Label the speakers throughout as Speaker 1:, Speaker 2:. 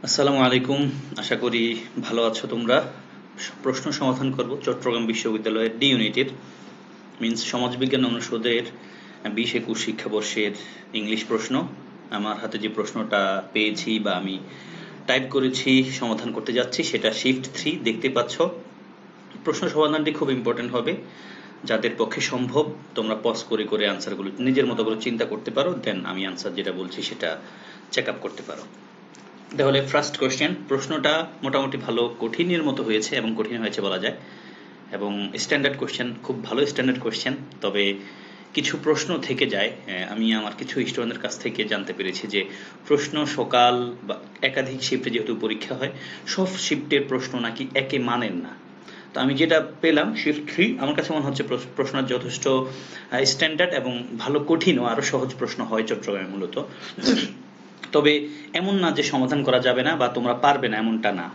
Speaker 1: আসসালামু আলাইকুম। আশা করি ভালো আছো তোমরা। প্রশ্ন সমাধান করব চট্টগ্রাম বিশ্ববিদ্যালয়ের ডি ইউনিটের মিন্স সমাজবিজ্ঞান অনুষদের 20-21 শিক্ষাবর্ষের ইংলিশ প্রশ্ন। আমার হাতে যে প্রশ্নটা পেয়েছি বা আমি টাইপ করেছি সমাধান করতে যাচ্ছি সেটা শিফট 3 দেখতে পাচ্ছ। প্রশ্ন সমাধানটি খুব ইম্পর্টেন্ট হবে। যাদের পক্ষে সম্ভব তোমরা পজ করে করে আনসারগুলো নিজের মতো করে চিন্তা করতে পারো, দেন আমি আনসার যেটা বলছি সেটা চেক আপ করতে পারো। তাহলে ফার্স্ট কোশ্চেন, প্রশ্নটা মোটামুটি ভালো কঠিনের মতো হয়েছে এবং কঠিন হয়েছে বলা যায়, এবং স্ট্যান্ডার্ড কোশ্চেন, খুব ভালো স্ট্যান্ডার্ড কোশ্চেন। তবে কিছু প্রশ্ন থেকে যায়। আমি আমার কিছু স্টুডেন্টের কাছ থেকে জানতে পেরেছি যে প্রশ্ন সকাল বা একাধিক শিফটে যেহেতু পরীক্ষা হয়, সব শিফটের প্রশ্ন নাকি একে মানেন না। তো আমি যেটা পেলাম শিফট 3, আমার কাছে মনে হচ্ছে প্রশ্ন যথেষ্ট স্ট্যান্ডার্ড এবং ভালো কঠিনও, আরও সহজ প্রশ্ন হয় চট্টগ্রামে মূলত। তবে এমন না যে সমাধান করা যাবে না বা তোমরা পারবে না, এমনটা না।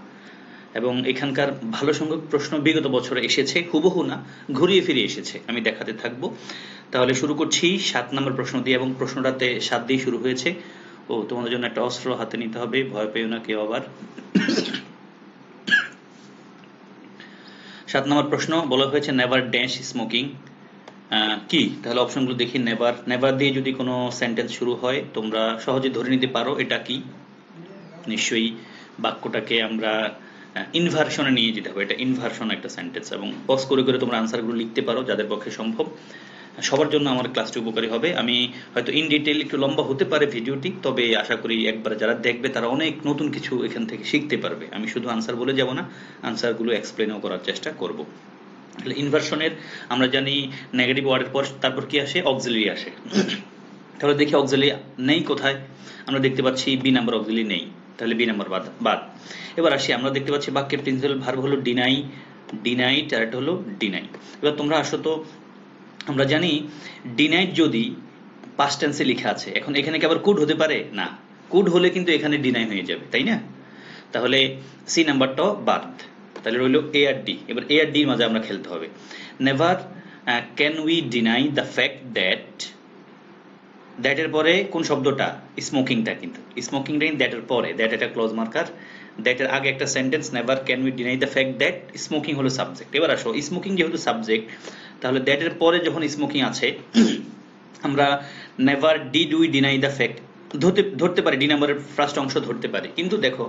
Speaker 1: এবং এখানকার ভালো সংখ্যক প্রশ্ন বিগত বছরে এসেছে, হুবহু না, ঘুরিয়ে ফিরে এসেছে, আমি দেখাতে থাকবো। তাহলে শুরু করছি 7 নম্বর প্রশ্ন দিয়ে, এবং প্রশ্নটাতে 7 দিয়ে শুরু হয়েছে। ও তোমাদের জন্য একটা অস্ত্র হাতে নিতে হবে, ভয় পেও না কেউ আবার। 7 নম্বর প্রশ্ন বলা হয়েছে নেভার ড্যাশ স্মোকিং। কি তাহলে অপশনগুলো দেখি। নেভার, নেভার দিয়ে যদি কোনো সেন্টেন্স শুরু হয় তোমরা সহজে ধরে নিতে পারো এটা কি। নিশ্চয়ই বাক্যটাকে আমরা ইনভার্সনে নিয়ে যেতে হবে, এটা ইনভার্সন একটা সেন্টেন্স। এবং পজ করে করে তোমরা আনসারগুলো লিখতে পারো যাদের পক্ষে সম্ভব। সবার জন্য আমার ক্লাসটি উপকারী হবে। আমি হয়তো ইন ডিটেইল একটু লম্বা হতে পারে ভিডিওটি, তবে আশা করি একবার যারা দেখবে তারা অনেক নতুন কিছু এখান থেকে শিখতে পারবে। আমি শুধু আনসার বলে যাব না, আনসারগুলো এক্সপ্লেনও করার চেষ্টা করব। তাহলে ইনভার্সনের আমরা জানি নেগেটিভ ওয়ার্ডের পর তারপর কি আসে, অক্সিলারি আসে। তাহলে দেখি অক্সিলারি নেই কোথায়। আমরা দেখতে পাচ্ছি বি নাম্বার অক্সিলারি নেই, তাহলে বি নাম্বার বাদ। এবার আসি, আমরা দেখতে পাচ্ছি বাক্যের প্রিন্সিপাল ভার্ব হলো ডিনাই, ডিনাইট, আর এটা হলো ডিনাই। এবার তোমরা আসো তো, আমরা জানি ডিনাইট যদি পাস্ট টেন্সে লেখা আছে, এখন এখানে কি আবার কুড হতে পারে না? কুড হলে কিন্তু এখানে ডিনাই হয়ে যাবে, তাই না? তাহলে সি নাম্বারটাও বাদ। তাহলে রইল এ আর ডি। এবার এ আর ডির মাঝে আমরা খেলতে হবে। Never can we deny the fact that, দ্যাটের পরে কোন শব্দটা? স্মোকিংটা। কিন্তু স্মোকিংটা কিন্তু দ্যাটের পরে, দ্যাট একটা ক্লোজ মার্কার, দ্যাটের আগে একটা sentence, never can we deny the fact that, smoking হলো সাবজেক্ট। এবার আসো, স্মোকিং যেহেতু সাবজেক্ট, তাহলে দ্যাটের পরে যখন স্মোকিং আছে আমরা never did we deny the fact ধরতে পারি, ডি নাম্বারের ফার্স্ট অংশ ধরতে পারি। কিন্তু দেখো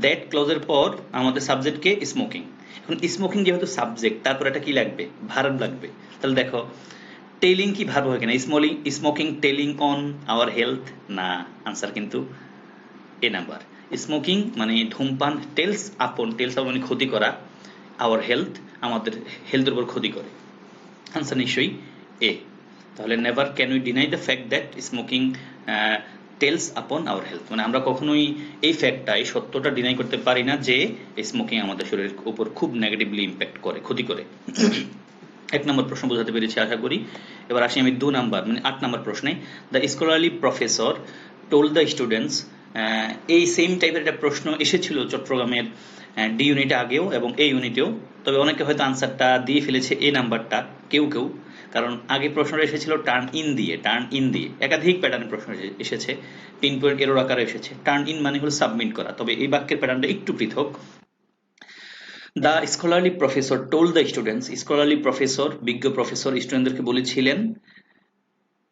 Speaker 1: দ্যাট ক্লজের পর আমাদের সাবজেক্টকে স্মোকিং। এখন স্মোকিং যেহেতু সাবজেক্ট, তারপর এটা কি লাগবে? ভার্ব লাগবে। তাহলে দেখো টেলিং কি ভার্ব হয় কিনা? Smoking telling on our health, না, আনসার কিন্তু এ নাম্বার। স্মোকিং মানে ধূমপান, টেলস আপন, টেলস আপন মানে ক্ষতি করা, আওয়ার হেলথ আমাদের হেলথের উপর ক্ষতি করে, আনসার নিশ্চয়ই এ। তাহলে never can we deny the fact that smoking tells upon our health, মানে আমরা কখনোই এই ফ্যাক্টটা, এই সত্যটা ডিনাই করতে পারি না যে স্মোকিং আমাদের শরীরের উপর খুব নেগেটিভলি ইম্প্যাক্ট করে, ক্ষতি করে। 1 নম্বর প্রশ্ন বোঝাতে পেরেছি আশা করি। এবার আসি আমি 2 নাম্বার মানে 8 নম্বর প্রশ্নে। The scholarly professor told the students, এই সেম টাইপের একটা প্রশ্ন এসেছিল চট্টগ্রামের ডি ইউনিটে আগেও এবং এই ইউনিটেও। তবে অনেকে হয়তো আনসারটা দিয়ে ফেলেছে এ নাম্বারটা, কেউ কেউ, কারণ আগে প্রশ্নটা এসেছিল টার্ন ইন দিয়ে, টার্ন ইন দিয়ে একাধিক প্যাটার্নের প্রশ্ন এসেছে, পিন পয়েন্ট এরর আকারে এসেছে। টার্ন ইন মানে হলো সাবমিট করা, তবে এই বাক্যের প্যাটার্নটা একটু পৃথক। The scholarly professor told the students, scholarly professor, বিজ্ঞ প্রফেসর স্টুডেন্টদেরকে বলেছিলেন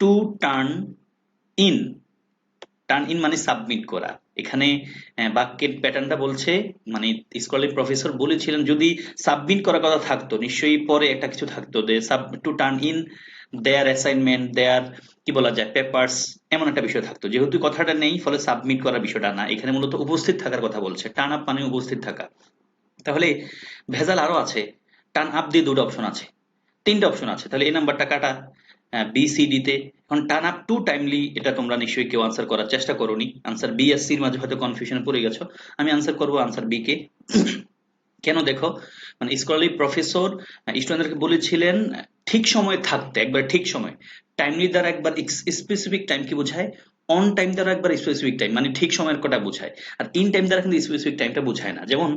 Speaker 1: two turn in, turn in মানে সাবমিট করা। এখানে বাক্যের প্যাটার্নটা বলছে, মানে স্কলারলি প্রফেসর বলেছিলেন, যদি সাবমিট করার কথা থাকতো নিশ্চয়ই পরে একটা কিছু থাকতো, যে to turn in their assignment, their কি বলা যায়, পেপারস, এমন একটা বিষয় থাকতো। যেহেতু কথাটা নেই, ফলে সাবমিট করার বিষয়টা না, এখানে মূলত উপস্থিত থাকার কথা বলছে। টার্ন আপ মানে উপস্থিত থাকা। তাহলে ভেজাল আরো আছে, টার্ন আপ দিয়ে দুটো অপশন আছে, তিনটা অপশন আছে, তাহলে এই নাম্বারটা কাটা বি সি ডি তে। এখন টার্ন আপ টু টাইমলি, এটা তোমরা নিশ্চয়ই কেউ আনসার করার চেষ্টা করোনি, আনসার বি আর সির মাঝে হয়তো কনফিউশনে পড়ে গেছো। আমি আনসার করবো আনসার বি কে। কেন দেখো, মানে স্কলারলি প্রফেসর স্টুডেন্টদেরকে বলেছিলেন ঠিক সময়ে থাকতে, একবার ঠিক সময়। টাইমলি দ্বারা একবার স্পেসিফিক টাইম কি বোঝায়, অন টাইম দ্বারা একবার স্পেসিফিক টাইম মানে ঠিক সময়ের কটা বোঝায়, আর ইন টাইম দ্বারা কিন্তু স্পেসিফিক টাইমটা বোঝায় না। যেমন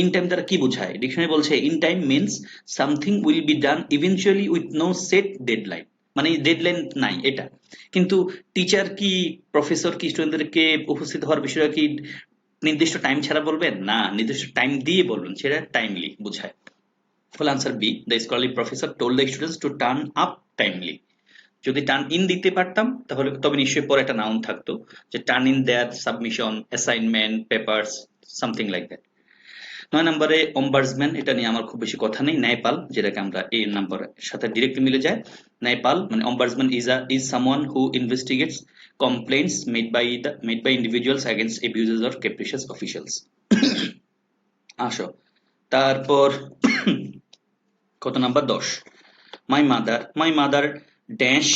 Speaker 1: ইন টাইম দ্বারা কি বোঝায়, ডিকশনারি বলছে in time means something will be done eventually with no set deadline, মানে ডেডলাইন নাই এটা। কিন্তু টিচার কি, প্রফেসর কি স্টুডেন্টদেরকে উপস্থিত হওয়ার বিষয়টা কি নির্দিষ্ট টাইম ছাড়া বলবেন না, নির্দিষ্ট টাইম দিয়ে বলবেন, সেটা টাইমলি বোঝায়। Full answer B, the scholarly professor told the students to turn up timely. যদি টার্ন ইন দিতে পারতাম তাহলে তবে নিশ্চয়ই পরে একটা নাউন থাকতো, যে turn in there submission, assignment, papers, something like that. 9 নম্বরে অম্বার্সম্যান, এটা নিয়ে আমার খুব বেশি কথা নেই। ন্যায়পাল, যেটাকে আমরা এই নাম্বারের সাথে ডিরেক্টলি মিলে যায়। ন্যায়পাল মানে ombudsman is someone who investigates complaints made by individuals against abuses or capricious officials. আসো তারপর কত number? 10। My mother dash,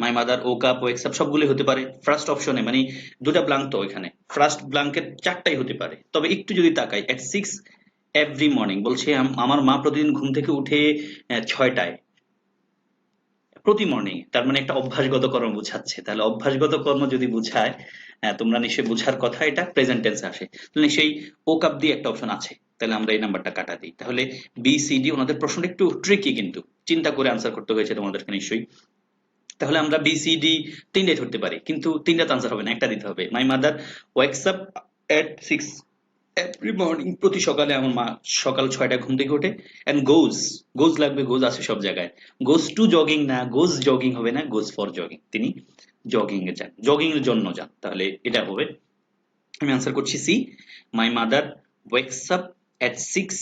Speaker 1: my mother woke up, wakes up সবগুলো হতে পারে ফার্স্ট অপশনে, মানে দুটা ব্লাঙ্ক তো এখানে, ফার্স্ট ব্লাঙ্কের চারটাই হতে পারে। তবে একটু যদি তাকাই, এট 6 এভরি মর্নিং বলছে আমার মা প্রতিদিন ঘুম থেকে উঠে 6টায়, প্রতি মর্নিং, তার মানে একটা অভ্যাসগত কর্ম বোঝাচ্ছে। তাহলে অভ্যাসগত কর্ম যদি বোঝায়, তোমরা নিশ্চয়ই বোঝার কথা, এটা প্রেজেন্ট টেন্সে আসে, তাহলে নিশ্চয়ই ওক আপ দিয়ে একটা অপশন আছে। তাহলে আমরা এই নাম্বারটা কাটা দিই। তাহলে বি সি ডি, ওনাদের প্রশ্নটা একটু ট্রিকি, কিন্তু চিন্তা করে আনসার করতে হয়েছে তোমাদেরকে নিশ্চয়ই। তাহলে আমরা বি সি ডি তিনটাই ধরতে পারি, কিন্তু তিনটা আনসার হবে না, একটা দিতে হবে। মাই mother wakes up at 6 every morning, প্রতি সকালে আমার মা সকাল 6টায় ঘুম থেকে ওঠে। এন্ড গোজ লাগবে, গোজ আছে সব জায়গায়। গোজ টু জগিং না, গোজ জগিং হবে না, গোজ ফর জগিং, তিনি জগিং এ যান, জগিং এর জন্য যান, তাহলে এটা হবে। আমি আনসার করছি C, my mother wakes up at 6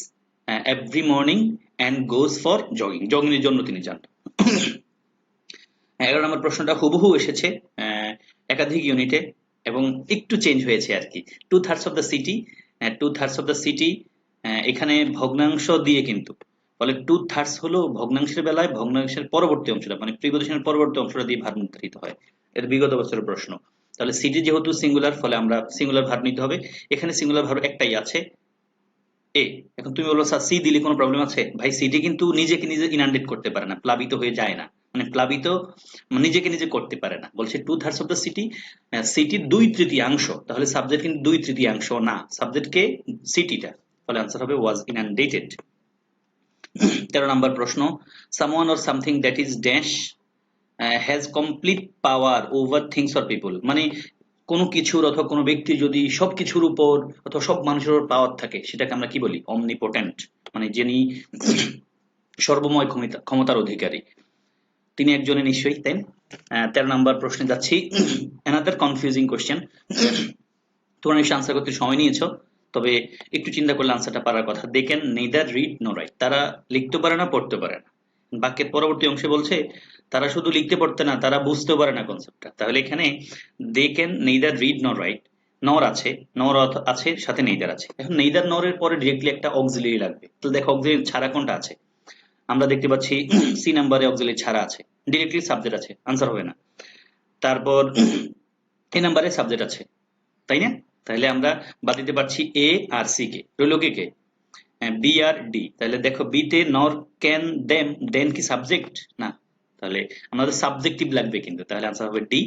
Speaker 1: every morning and goes for jogging, jogging এর জন্য তিনি যান। 11 নম্বর প্রশ্নটা হুবহু এসেছে একাধিক ইউনিটে, এবং একটু চেঞ্জ হয়েছে আর কি। 2/3 of the city, 2/3 of the city এখানে ভগ্নাংশ দিয়ে, কিন্তু ফলে 2/3 হলো ভগ্নাংশের বেলায় ভগ্নাংশের পরবর্তী অংশটা, মানে প্রিপজিশনের পরবর্তী অংশটা দিয়ে ভার্ব নির্ধারিত হয়। এটা বিগত বছরের প্রশ্ন। তাহলে সিটি যেহেতু সিঙ্গুলার, ফলে আমরা সিঙ্গুলার ভার্ব নিতে হবে। এখানে সিঙ্গুলার ভার্ব একটাই আছে, এ। এখন তুমি বলো স্যার সি দিলে কোনো প্রবলেম আছে? ভাই সিটি কিন্তু নিজেকে নিজে ইনান্ডেট করতে পারে না, প্লাবিত হয়ে যায় না, মানে প্লাবিত নিজেকে নিজে করতে পারে না। বলছে 2/3 অফ দ্য সিটি, সিটির 2/3, তাহলে সাবজেক্ট কিন্তু 2/3 না, সাবজেক্টকে সিটিটা, ফলে আনসার হবে ওয়াজ ইনান্ডেটেড। 13 নম্বর প্রশ্ন, someone or something that is dash has complete power over things or people, মানে কোনো কিছুর অথবা কোনো ব্যক্তির যদি সবকিছুর উপর অথবা সব মানুষের উপর পাওয়ার থাকে, সেটাকে আমরা কি বলি? অমনিপোটেন্ট, মানে যিনি সর্বময় ক্ষমতার অধিকারী, তিনি একজনে নিশ্চয়ই, তাই। 13 নম্বর প্রশ্নে যাচ্ছি। অ্যানাদার কনফিউজিং কোশ্চেন, তোমরা নিশ্চয়ই আনসার করতে সময় নিয়েছো, তবে একটু চিন্তা করলে আনসারটা পারার কথা। They can neither read nor write, তারা লিখতে পারে না, পড়তে পারে না। বাক্যের পরবর্তী অংশে বলছে তারা শুধু লিখতে পড়তে না, তারা বুঝতেও পারে না কনসেপ্টটা। তাহলে এখানে দে ক্যান নেইদার রিড নর রাইট, নর আছে, নর আছে, সাথে নেইদার আছে। এখন নেইদার নর এর পরে ডিরেক্টলি একটা অক্সিলারি লাগবে। তাহলে দেখো অক্সিলারি ছাড়া কোনটা আছে? আমরা দেখতে পাচ্ছি সি নাম্বারে অক্সিলারি ছাড়া আছে, ডিরেক্টলি সাবজেক্ট আছে, আনসার হবে না। তারপর এ নাম্বারে সাবজেক্ট আছে, তাই না? তাহলে আমরা বাদ দিতে পারছি এ আর সি কে, রইল কে? বি আর ডি। তাহলে দেখো বি তে নর ক্যান দেম, দেন কি সাবজেক্ট না, তাহলে আমাদের সাবজেক্টিভ লাগবে কিন্তু, তাহলে আনসার হবে ডি।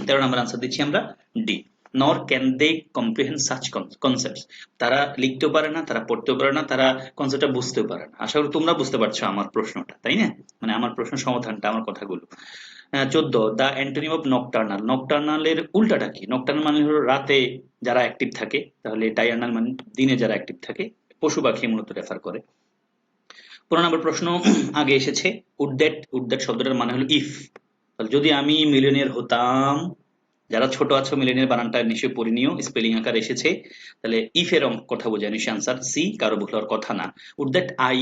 Speaker 1: 13 নম্বর আনসার দিচ্ছি আমরা D, nor can they comprehend such concepts, তারা লিখতেও পারে না, তারা পড়তেও পারে না, তারা কনসেপ্টটা বুঝতেও পারে না। আশা করি তোমরা বুঝতে পারছো আমার প্রশ্নটা, তাই না? মানে আমার প্রশ্ন সমাধানটা, আমার কথাগুলো। 14, দ্য অ্যান্টোনিম অফ নকটার্নাল, নকটার্নালের উল্টাটা কি? নকটার্নাল মানে হলো রাতে যারা অ্যাক্টিভ থাকে, তাহলে ডায়ার্নাল মানে দিনে যারা অ্যাক্টিভ থাকে, পশু পাখি মূলত রেফার করে। 15 নম্বর প্রশ্ন আগে এসেছে, উড দ্যাট শব্দটার মানে হলো ইফ, তাহলে যদি আমি মিলিয়নিয়ার হতাম, যারা ছোট আছো মিলিয়নিয়ার বানানটা নিশ্চয়ই পড়ে নিও, স্পেলিং আকার এসেছে। তাহলে ইফ এর কথা বোঝায়, নিশ্চয়ই আনসার সি, কারো ভুল হওয়ার কথা না। Would that I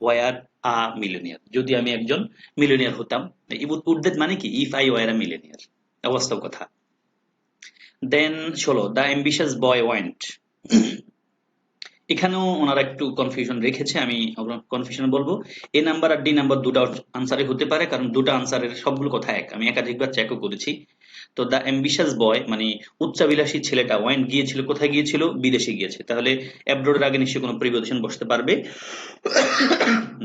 Speaker 1: were a millionaire, যদি আমি একজন মিলিয়নিয়ার হতাম। উড দ্যাট মানে কি? If I were a millionaire, অবাস্তব কথা। Then 16, the ambitious boy went, এখানেও ওনারা একটু কনফিউশন রেখেছে, আমি কনফিউশন বলবো। এ নাম্বার আর ডি নাম্বার দুটো আনসারে হতে পারে, কারণ দুটো আনসারের সবগুলো কথা এক, আমি একাধিকবার চেকও করেছি। তো দ্য অ্যাম্বিশাস বয় মানে উচ্চাভিলাষী ছেলেটা ওয়েন্ট গিয়েছিল, কোথায় গিয়েছিল? বিদেশে গিয়েছে। তাহলে অ্যাব্রোডের আগে নিশ্চয়ই কোনো প্রিপজিশন বসতে পারবে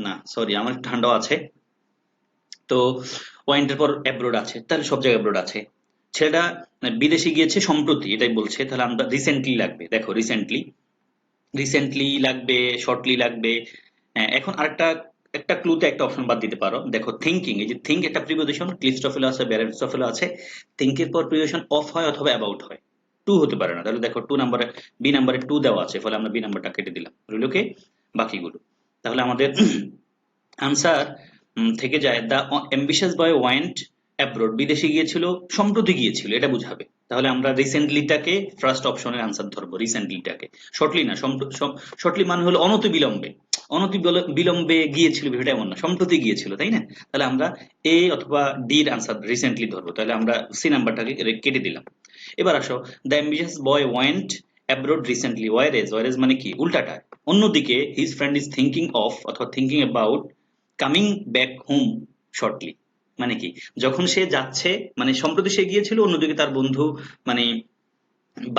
Speaker 1: না, সরি আমার ঠান্ডা আছে। তো ওয়েন্টের পর অ্যাব্রোড আছে, তাহলে সব জায়গায় অ্যাব্রোড আছে। ছেলেটা বিদেশে গিয়েছে সম্প্রতি, এটাই বলছে, তাহলে আমরা রিসেন্টলি লাগবে। দেখো রিসেন্টলি লাগবে, শর্টলি লাগবে। এখন আরেকটা একটা ক্লুতে একটা অপশন বাদ দিতে পারো। দেখো থিঙ্কিং, এই যে থিঙ্ক একটা প্রিপজিশন, ক্লিস্টোফিল আছে, ব্যারিস্টোফিল আছে। থিঙ্কের পর প্রিপজিশন অফ হয় অথবা অ্যাবাউট হয়, টু হতে পারে না, তাহলে দেখো টু নাম্বারে বি নাম্বারে টু দেওয়া আছে, ফলে আমরা বি নাম্বারটা কেটে দিলাম, রইল কে বাকিগুলো। তাহলে আমাদের আনসার থেকে যায় the ambitious boy went abroad, বিদেশে গিয়েছিল, সম্প্রতি গিয়েছিল, এটা বুঝাবে। তাহলে আমরা রিসেন্টলিটাকে ফার্স্ট অপশনের আনসার ধরবো, রিসেন্টলিটাকে, শর্টলি না। শর্টলি মানে হলো অনতি বিলম্বে, অনতি বিলম্বে গিয়েছিল বিষয়টা এমন না, সম্প্রতি গিয়েছিল, তাই না? তাহলে আমরা এ অথবা ডি এর আনসার রিসেন্টলি ধরবো, তাহলে আমরা সি নাম্বারটাকে কেটে দিলাম। এবার আসো, the ambitious boy went abroad recently, whereas মানে কি উল্টাটা, অন্যদিকে his friend is thinking of অথবা thinking about coming back home shortly, মানে কি যখন সে যাচ্ছে, মানে সম্প্রতি সে গিয়েছিল, অন্যদিকে তার বন্ধু মানে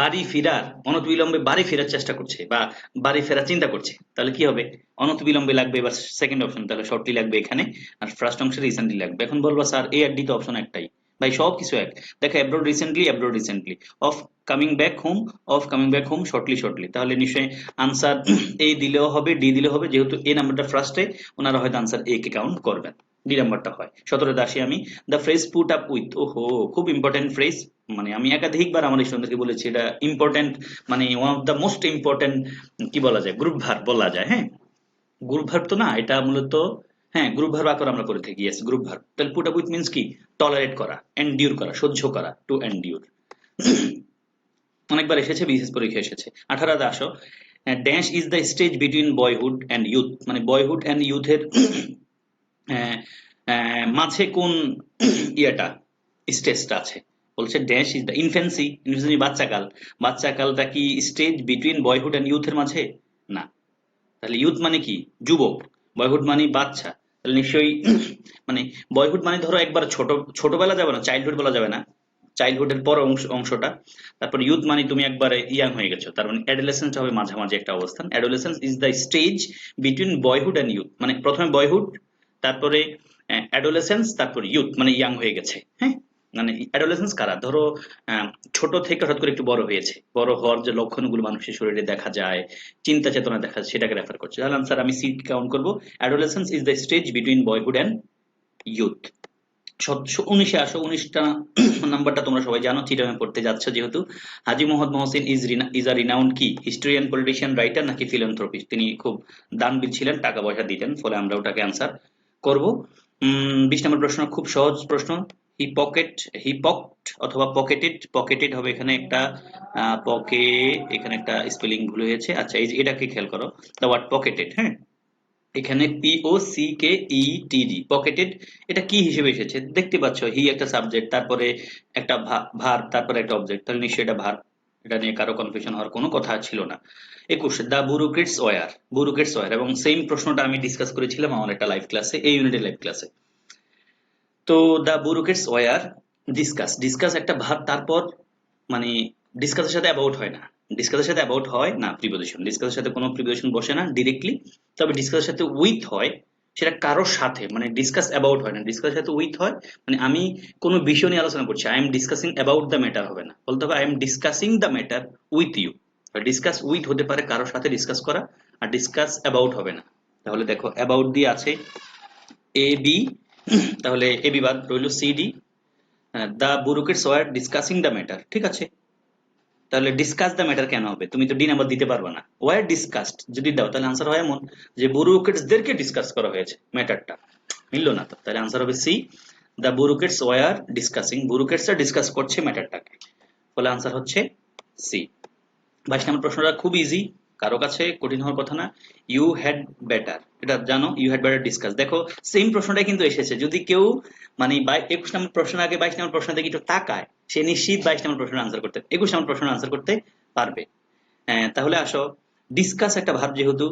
Speaker 1: বাড়ি ফেরার অনতিবিলম্বে বাড়ি ফেরার চেষ্টা করছে বা বাড়ি ফেরার চিন্তা করছে, তাহলে কি হবে অনতিবিলম্বে লাগবে, এবার সেকেন্ড অপশন, তাহলে শর্টলি লাগবে এখানে, আর ফার্স্ট অংশে রিসেন্টলি লাগবে। এখন বলবা স্যার এ আর ডি তো অপশন একটাই, ভাই সব কিছু এক, দেখো abroad recently, of coming back home, shortly, তাহলে নিশ্চয়ই আনসার এ দিলেও হবে, ডি দিলেও হবে, যেহেতু এ নাম্বারটা ফার্স্টে, ওনারা হয়তো আনসার এ কে কাউন্ট করবেন, ডি নাম্বারটা হয়। 17তে আসি আমি, the phrase put up with, ওহো খুব ইম্পর্টেন্ট ফ্রেজ, মানে আমি একাধিকবার আমার স্টুডেন্টদেরকে বলেছি এটা ইম্পর্টেন্ট, মানে one of the most important কি বলা যায়, গ্রুপ ভার্ব বলা যায়, হ্যাঁ গ্রুপ ভার্ব তো না এটা মূলত, হ্যাঁ গ্রুপ ভার্ব আকারে আমরা করে থাকি, ইয়েস গ্রুপ ভার্ব। তাহলে পুট আপ উইথ মিন্স কি, টলারেট করা, এন্ডিউর করা, সহ্য করা, টু এন্ডিউর, অনেকবার এসেছে, বিশেষ পরীক্ষা এসেছে। 18তে আসো, dash is the stage between boyhood and youth, মানে বয়হুড অ্যান্ড ইউথের মাঝে কোন ইয়েটা স্টেজটা আছে, বলছে dash is the infancy, infancy বাচ্চাকাল, বাচ্চাকালটা কি স্টেজ বিটুইন বয়হুড অ্যান্ড ইউথের মাঝে, না। তাহলে ইউথ মানে কি যুবক, বয়হুড মানে বাচ্চা, তাহলে নিশ্চয়ই মানে বয়হুড মানে ধরো একবার ছোটবেলা যাবে না, চাইল্ডহুড বলা যাবে না, চাইল্ডহুডের পর অংশটা, তারপর ইউথ মানে তুমি একবারে ইয়াং হয়ে গেছো, তার মানে অ্যাডোলেসেন্স হবে মাঝামাঝি একটা অবস্থান, adolescence is the stage between boyhood and youth, মানে প্রথমে বয়হুড, তারপরে অ্যাডোলেসেন্স, তারপর ইউথ মানে ইয়াং হয়ে গেছে, হ্যাঁ মানে অ্যাডোলেসেন্স কারা, ধরো ছোট থেকে হঠাৎ করে একটু বড় হয়েছে, বড় হওয়ার যে লক্ষণগুলো মানুষের শরীরে দেখা যায়, চিন্তা চেতনা দেখা যায়, সেটাকে রেফার করছে। তাহলে আনসার আমি সি কাউন্ট করবো, adolescence is the stage between boyhood and youth. 19-এ আসো, 19টা নাম্বারটা তোমরা সবাই জানো, চিটাগাং পড়তে যাচ্ছ যেহেতু। Haji Mohammad Mohsin is a renowned কি হিস্টোরিয়ান, পলিটিশিয়ান, রাইটার নাকি ফিলান্থ্রপিস্ট, তিনি খুব দানবীর ছিলেন, টাকা পয়সা দিতেন, ফলে আমরা ওটাকে আনসার করব। 20 নম্বর প্রশ্ন খুব সহজ প্রশ্ন, হিপকড অথবা পকেটেড হবে এখানে একটা, এখানে একটা স্পেলিং ভুল হয়েছে, আচ্ছা এই যে এটাকে খেয়াল করো, দ্য ওয়ার্ড পকেটেড, হ্যাঁ এখানে POCKETD পকেটেড, এটা কি হিসেবে এসেছে দেখতে পাচ্ছ, হি একটা সাবজেক্ট, তারপরে একটা ভার্ব, তারপরে একটা অবজেক্ট, তাহলে নিশ্চয়ই এটা ভার্ব, এটা নিয়ে কারো কনফিউশন হওয়ার কোনো কথা ছিল না। 21 দ্য ব্যুরোক্রেটস ওয়্যার, এবং সেম প্রশ্নটা আমি ডিসকাস করেছিলাম আমার একটা লাইভ ক্লাসে, এই ইউনিটের লাইভ ক্লাসে। তো দ্য ব্যুরোক্রেটস ওয়্যার ডিসকাস একটা ভার্ব, তারপর মানে ডিসকাসের সাথে অ্যাবাউট হয় না, ডিসকাসের সাথে অ্যাবাউট হয় না প্রিপোজিশন, ডিসকাসের সাথে কোনো প্রিপোজিশন বসে না ডিরেক্টলি, তবে ডিসকাসের সাথে উইথ হয়, সেটা কারোর সাথে, মানে ডিসকাস অ্যাবাউট হয় না, ডিসকাসের সাথে উইথ হয়, মানে আমি কোনো বিষয় নিয়ে আলোচনা করছি, I am discussing about the matter হবে না, বলতে হবে I am discussing the matter with you. Discuss with হতে পারে কারোর সাথে ডিসকাস করা, আর ডিসকাস অ্যাবাউট হবে না। তাহলে দেখো অ্যাবাউট দিয়ে আছে এ বি, তাহলে এ বি বাদ, রইল C D, the bureaucrats were discussing the matter, ঠিক আছে। তাহলে ডিসকাস দ্য ম্যাটার কেন হবে, তুমি তো ডি নাম্বার দিতে পারবে না, ওয়ার ডিসকাসড যদি দাও তাহলে আনসার হয় এমন যে ব্যুরোক্রেটসদেরকে ডিসকাস করা হয়েছে ম্যাটারটা, মিললো না তো, তাহলে আনসার হবে C, the bureaucrats were discussing, ব্যুরোক্রেটসরা ডিসকাস করছে ম্যাটারটাকে, ফলে আনসার হচ্ছে সি। 22 নম্বর প্রশ্নটা খুব ইজি, কারো কাছে কঠিন হওয়ার কথা না, ইউ হ্যাড বেটার, এটা জানো, ইউ হ্যাড বেটার ডিসকাস, দেখো সেম প্রশ্নটাই কিন্তু এসেছে, যদি কেউ মানে 21 নম্বর প্রশ্ন আগে 22 নম্বর প্রশ্ন থেকে একটু তাকায়, সে নিশ্চিত 22 নম্বর প্রশ্নের আনসার করতে, 21 নম্বর প্রশ্নের আনসার করতে পারবে। তাহলে আসো, ডিসকাস একটা ভার্ব যেহেতু,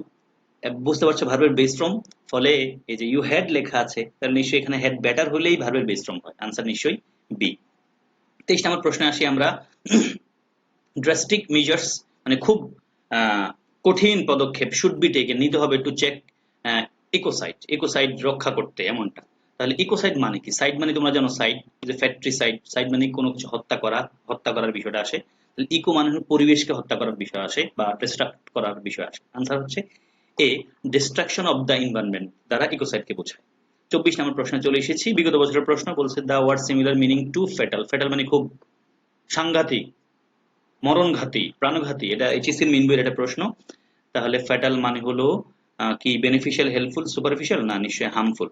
Speaker 1: বুঝতে পারছো ভার্বের বেস ফর্ম, ফলে এই যে ইউ হ্যাড লেখা আছে, তাহলে নিশ্চয়ই এখানে হ্যাড বেটার হলেই ভার্বের বেস ফর্ম হয়, আনসার নিশ্চয়ই বি। 23 নম্বর প্রশ্নে আসি আমরা, ড্রাস্টিক মেজার্স মানে খুব কঠিন পদক্ষেপ শুড বি টেকেন, নিতে হবে টু চেক ইকোসাইড রক্ষা করতে, এমনটা। তাহলে ইকোসাইড মানে কি, সাইড মানে তোমরা জানো সাইড, যে ফ্যাক্টরি সাইড মানে কোনো কিছু হত্যা করার বিষয়টা আসে, তাহলে ইকো মানে পরিবেশকে হত্যা করার বিষয় আসে বা ডিস্ট্রাক্ট করার বিষয় আসে, আনসার হচ্ছে এ, ডিস্ট্রাকশন অফ দ্য এনভায়রনমেন্ট দ্বারা ইকোসাইডকে বোঝায়। 24 নম্বর প্রশ্নে চলে এসেছি, বিগত বছরের প্রশ্ন, বলছে the word similar meaning to fatal, fatal মানে খুব সাংঘাতিক, মরণঘাতী, প্রাণঘাতী, এটা এইচএসসির মেইন বইয়ের একটা প্রশ্ন। তাহলে ফ্যাটাল মানে হলো কি বেনিফিশিয়াল, হেল্পফুল, সুপারফিশিয়াল, না নিশ্চয়ই harmful.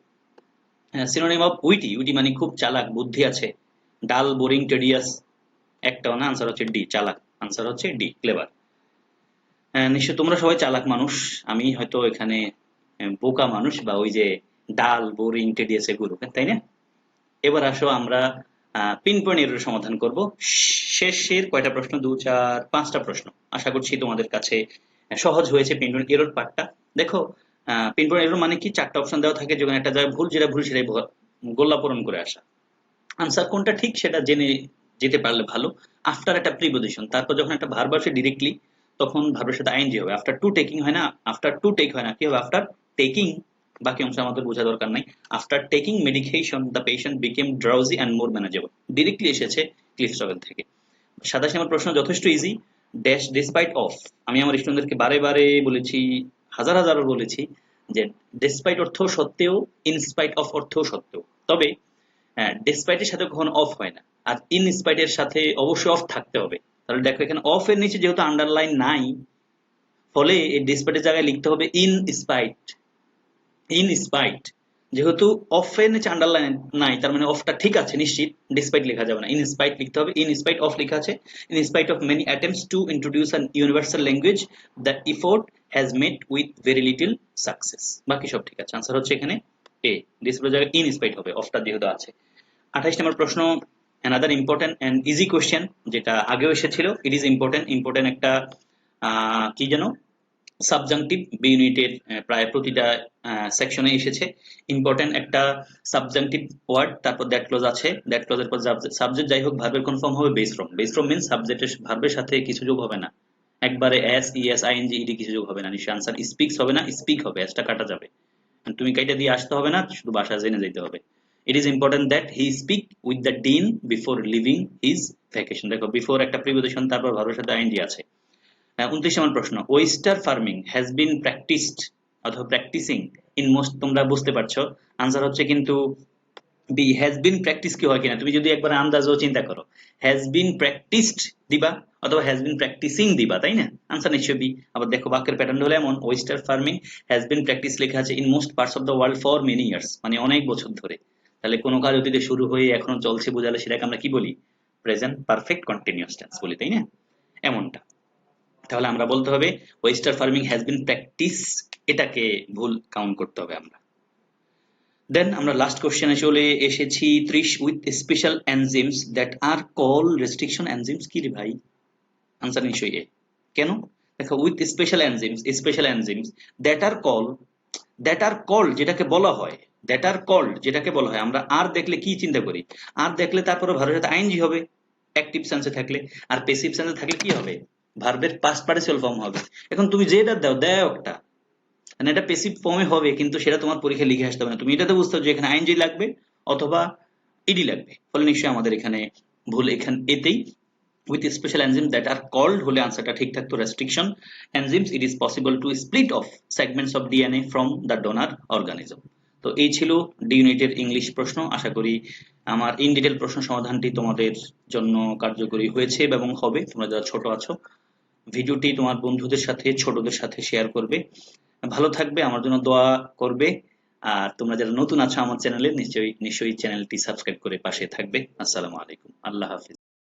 Speaker 1: Synonym of witty, witty মানে খুব চালাক, বুদ্ধি আছে। ডাল, বোরিং, টেডিয়াস, একটাও না, আনসার হচ্ছে ডি, চালাক। আনসার হচ্ছে ডি, ক্লেভার। নিশ্চয় তোমরা সবাই চালাক মানুষ, আমি হয়তো এখানে বোকা মানুষ, বা ওই যে ডাল, বোরিং, টেডিয়াস এগুলো, তাই না? এবার আসো আমরা পিন পয়েন্ট এরর সমাধান করব। শেষের কয়টা প্রশ্ন, 2 4 5টা প্রশ্ন। আশা করছি তোমাদের কাছে সহজ হয়েছে পিন পয়েন্ট এরর পার্টটা। দেখো পিন পয়েন্ট এরর মানে কি, 4টা অপশন দেওয়া থাকে, যখন একটা জায়গায় ভুল, যেটা ভুল সেটাই গোল্লা পূরণ করে আসা। আনসার কোনটা ঠিক সেটা জেনে যেতে পারলে ভালো। আফটার একটা প্রিপোজিশন, তারপর যখন একটা ভার্ব আসে ডিরেক্টলি, তখন ভার্বের সাথে আইএনজি হবে। আফটার টু টেকিং হয় না, আফটার টু টেক হয় না, কি হবে, আফটার টেকিং। বাকি অংশ আমাদের বোঝা দরকার নাই। After taking medication the patient became drowsy and more manageable, directly এসেছে ক্লিফস্টকের থেকে। 27 নম্বর প্রশ্ন যথেষ্ট ইজি। ড্যাশ ডিসপাইট অফ, আমি আমার স্টুডেন্টদেরকে বারে বারে বলেছি, হাজার হাজারও বলেছি, যে ডিসপাইট অর্থ সত্ত্বেও, ইনস্পাইট অফ অর্থ সত্ত্বেও। তবে ডিসপাইট এর সাথে কখনো অফ হয় না, আর ইন স্পাইট এর সাথে অবশ্যই অফ থাকতে হবে। তাহলে দেখো এখানে অফ এর নিচে যেহেতু আন্ডারলাইন নাই, ফলে এই ডিসপাইট এর জায়গায় লিখতে হবে ইন স্পাইট। ইন স্পাইট, যেহেতু অফ এর নিচে আন্ডারলাইন নাই, তার মানে অফটা ঠিক আছে নিশ্চিত, ডিসপাইট লেখা যাবে না, ইন স্পাইট লিখতে হবে। ইন স্পাইট অফ লেখা আছে। In spite of many attempts to introduce an universal language, the effort has met with very little success. বাকি সব ঠিক আছে, আনসার হচ্ছে এখানে এ, ডিসপ্লে জায়গায় ইন স্পাইট হবে, অফটা যেহেতু আছে। 28 নম্বর প্রশ্ন, another important and easy question, যেটা আগেও এসেছিল। ইট ইজ ইম্পর্টেন্ট, ইম্পর্টেন্ট একটা কি যেন সাবজাংটিভ, বি ইউনিটের প্রায় প্রতিটা সেকশনে এসেছে। ইম্পর্টেন্ট একটা সাবজাংটিভ ওয়ার্ড, তারপর দ্যাট ক্লজ আছে, দ্যাট ক্লজের পর সাবজেক্ট যাই হোক, ভার্বের কোন ফর্ম হবে, base form. Base form means সাবজেক্টের ভার্বের সাথে কিছু যোগ হবে না, একবারে এস, ইএস, আইএনজি, ইডি কিছু যোগ হবে না। নিশ্চয় আনসার স্পিক্স হবে না, স্পিক হবে, এসটা কাটা যাবে। তুমি কাইটা দিয়ে আসতে হবে না, শুধু বাসা জেনে যেতে হবে। It is important that he speak with the dean before living his vacation. দেখো বিফোর একটা প্রিপোজিশন, তারপর ভার্বের সাথে আইএনজি আছে। 29 নম্বর প্রশ্ন, oyster farming has been practised অথবা প্র্যাকটিসিং ইন মোস্ট, তোমরা বুঝতে পারছো। আনসার হচ্ছে কিন্তু বি, হ্যাজ বিন প্র্যাকটিস কি হয় কিনা তুমি যদি একবার আন্দাজও চিন্তা করো, হ্যাজ বিন প্র্যাকটিসড দিবা অথবা হ্যাজ বিন প্র্যাকটিসিং দিবা, তাই না? আনসার নিশ্চয়ই বি। আবার দেখো বাক্যের প্যাটার্ন হলো এমন, oyster farming has been practice লেখা আছে in most parts of the world for many years, মানে অনেক বছর ধরে। তাহলে কোনো কাজ অতীতে শুরু হয়ে এখনো চলছে বোঝালে সেটাকে আমরা কি বলি, প্রেজেন্ট পারফেক্ট কন্টিনিউয়াস টেন্স বলি, তাই না? এমনটা। তাহলে আমরা বলতে হবে oyster farming has been practice, এটাকে ভুল কাউন্ট করতে হবে আমরা। দেন আমরা লাস্ট কোশ্চেনে চলে এসেছি, 30 with special enzymes that are call restriction enzymes, কি রে ভাই? আনসার নিশ্চয়ই এ। কেন? দেখো with special enzymes that are call, that are called যেটাকে বলা হয়, দ্যাট আর কল্ড যেটাকে বলা হয়, আমরা আর দেখলে কি চিন্তা করি, আর দেখলে তারপরে ভার্বের সাথে আইএনজি হবে অ্যাক্টিভ সেন্সে থাকলে, আর প্যাসিভ সেন্সে থাকলে কি হবে, ভার্বের পাস্ট পার্টিসিপাল ফর্ম হবে। এখন তুমি যেটা দাও একটা, মানে এটা প্যাসিভ ফর্মে হবে, কিন্তু সেটা তোমার পরীক্ষায় লিখে আসতে হবে না, তুমি এটাতে বুঝতে হবে যে এখানে আইএনজি লাগবে অথবা ইডি লাগবে। ফলে নিশ্চয়ই আমাদের এখানে ভুল এখানে এতেই। with special enzymes that are called হলে আনসারটা ঠিক থাকতো restriction enzymes, it is possible to split off segments of DNA from the donor organism। তো এই ছিল ডি ইউনিটের ইংলিশ প্রশ্ন। আশা করি আমার ইন ডিটেল প্রশ্ন সমাধানটি তোমাদের জন্য কার্যকরী হয়েছে এবং হবে। তোমরা যারা ছোট আছো, ভিডিওটি তোমার বন্ধুদের সাথে, ছোটদের সাথে শেয়ার করবে। ভালো থাকবে, আমার জন্য দোয়া করবে। আর তোমরা যারা নতুন আছো আমার চ্যানেলে, নিশ্চয়ই চ্যানেলটি সাবস্ক্রাইব করে পাশে থাকবে। আসসালামু আলাইকুম, আল্লাহ হাফিজ।